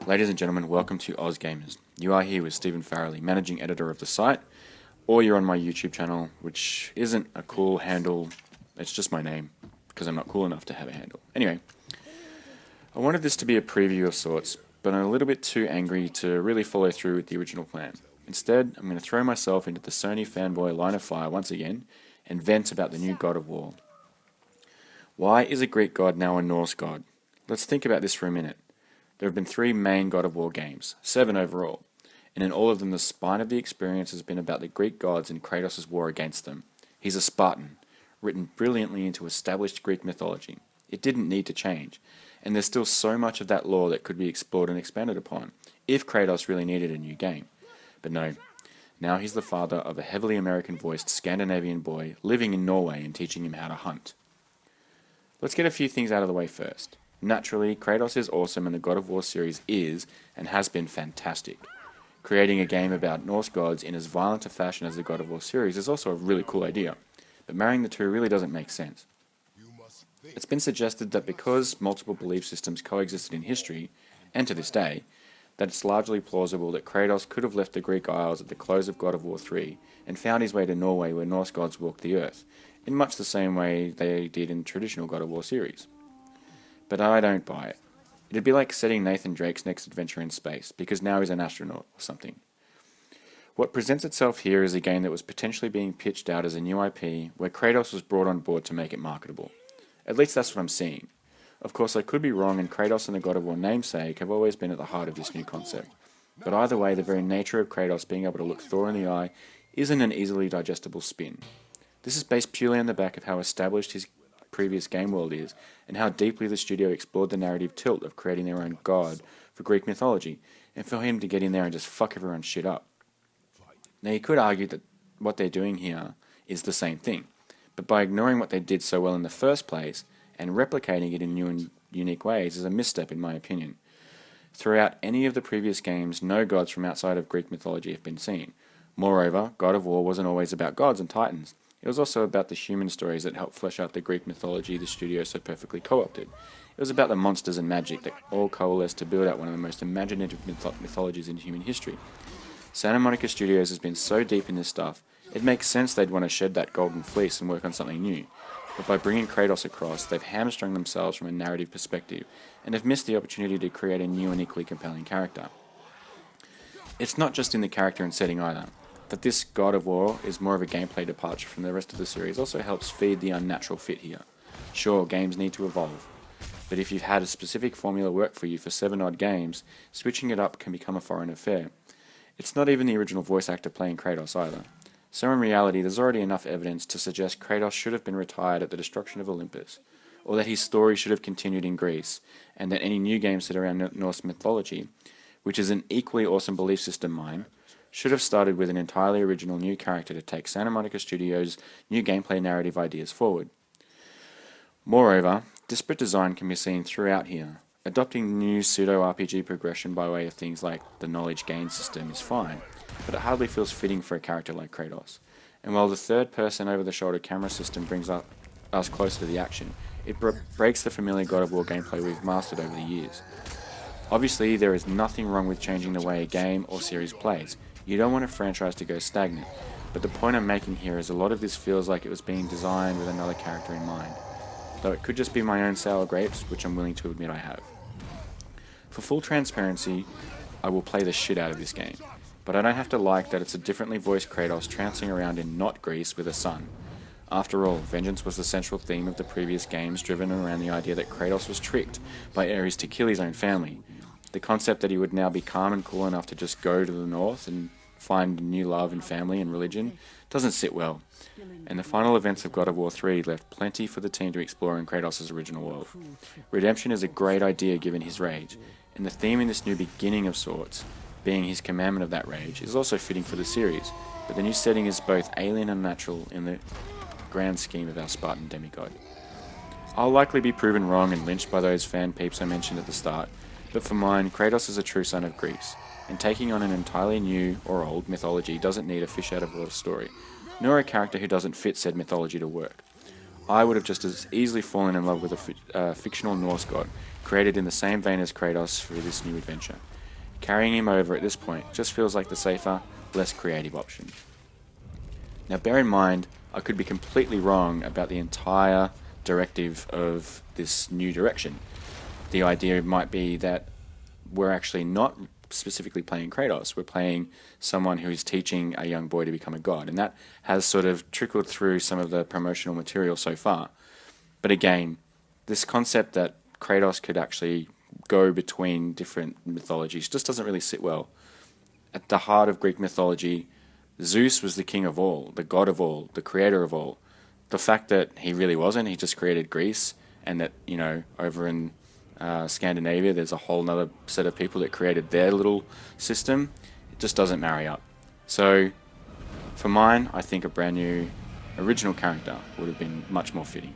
Ladies and gentlemen, welcome to Oz Gamers. You are here with Stephen Farrelly, managing editor of the site, or you're on my YouTube channel, which isn't a cool handle, it's just my name, because I'm not cool enough to have a handle. Anyway, I wanted this to be a preview of sorts, but I'm a little bit too angry to really follow through with the original plan. Instead, I'm going to throw myself into the Sony fanboy line of fire once again, and vent about the new God of War. Why is a Greek god now a Norse god? Let's think about this for a minute. There have been 3 main God of War games, 7 overall, and in all of them the spine of the experience has been about the Greek gods and Kratos' war against them. He's a Spartan, written brilliantly into established Greek mythology. It didn't need to change, and there's still so much of that lore that could be explored and expanded upon, if Kratos really needed a new game. But no, now he's the father of a heavily American-voiced Scandinavian boy living in Norway and teaching him how to hunt. Let's get a few things out of the way first. Naturally, Kratos is awesome and the God of War series is, and has been, fantastic. Creating a game about Norse gods in as violent a fashion as the God of War series is also a really cool idea, but marrying the two really doesn't make sense. It's been suggested that because multiple belief systems coexisted in history, and to this day, that it's largely plausible that Kratos could have left the Greek Isles at the close of God of War 3 and found his way to Norway where Norse gods walked the earth, in much the same way they did in the traditional God of War series. But I don't buy it. It'd be like setting Nathan Drake's next adventure in space, because now he's an astronaut or something. What presents itself here is a game that was potentially being pitched out as a new IP, where Kratos was brought on board to make it marketable. At least that's what I'm seeing. Of course, I could be wrong, and Kratos and the God of War namesake have always been at the heart of this new concept. But either way, the very nature of Kratos being able to look Thor in the eye isn't an easily digestible spin. This is based purely on the back of how established his previous game world is, and how deeply the studio explored the narrative tilt of creating their own god for Greek mythology, and for him to get in there and just fuck everyone's shit up. Now you could argue that what they're doing here is the same thing, but by ignoring what they did so well in the first place, and replicating it in new and unique ways is a misstep in my opinion. Throughout any of the previous games, no gods from outside of Greek mythology have been seen. Moreover, God of War wasn't always about gods and titans. It was also about the human stories that helped flesh out the Greek mythology the studio so perfectly co-opted. It was about the monsters and magic that all coalesced to build out one of the most imaginative mythologies in human history. Santa Monica Studios has been so deep in this stuff, it makes sense they'd want to shed that golden fleece and work on something new. But by bringing Kratos across, they've hamstrung themselves from a narrative perspective, and have missed the opportunity to create a new and equally compelling character. It's not just in the character and setting either. That this God of War is more of a gameplay departure from the rest of the series also helps feed the unnatural fit here. Sure, games need to evolve, but if you've had a specific formula work for you for 7 odd games, switching it up can become a foreign affair. It's not even the original voice actor playing Kratos either. So in reality, there's already enough evidence to suggest Kratos should have been retired at the destruction of Olympus, or that his story should have continued in Greece, and that any new games set around Norse mythology, which is an equally awesome belief system mine, should have started with an entirely original new character to take Santa Monica Studios' new gameplay narrative ideas forward. Moreover, disparate design can be seen throughout here. Adopting new pseudo-RPG progression by way of things like the knowledge gain system is fine, but it hardly feels fitting for a character like Kratos. And while the third-person over-the-shoulder camera system brings us closer to the action, it breaks the familiar God of War gameplay we've mastered over the years. Obviously, there is nothing wrong with changing the way a game or series plays. You don't want a franchise to go stagnant, but the point I'm making here is a lot of this feels like it was being designed with another character in mind, though it could just be my own sour grapes, which I'm willing to admit I have. For full transparency, I will play the shit out of this game, but I don't have to like that it's a differently voiced Kratos trouncing around in not Greece with a son. After all, vengeance was the central theme of the previous games, driven around the idea that Kratos was tricked by Ares to kill his own family. The concept that he would now be calm and cool enough to just go to the north and find new love and family and religion doesn't sit well, and the final events of God of War 3 left plenty for the team to explore in Kratos' original world. Redemption is a great idea given his rage, and the theme in this new beginning of sorts, being his commandment of that rage, is also fitting for the series, but the new setting is both alien and natural in the grand scheme of our Spartan demigod. I'll likely be proven wrong and lynched by those fan peeps I mentioned at the start, but for mine, Kratos is a true son of Greece, and taking on an entirely new or old mythology doesn't need a fish out of water story, nor a character who doesn't fit said mythology to work. I would have just as easily fallen in love with a fictional Norse god created in the same vein as Kratos for this new adventure. Carrying him over at this point just feels like the safer, less creative option. Now bear in mind, I could be completely wrong about the entire directive of this new direction. The idea might be that we're actually not specifically playing Kratos, we're playing someone who is teaching a young boy to become a god, and that has sort of trickled through some of the promotional material so far. But again, this concept that Kratos could actually go between different mythologies just doesn't really sit well. At the heart of Greek mythology, Zeus was the king of all, the god of all, the creator of all. The fact that he really wasn't, he just created Greece, and that, you know, over in Scandinavia there's a whole other set of people that created their little system, it just doesn't marry up. So for mine, I think a brand new original character would have been much more fitting.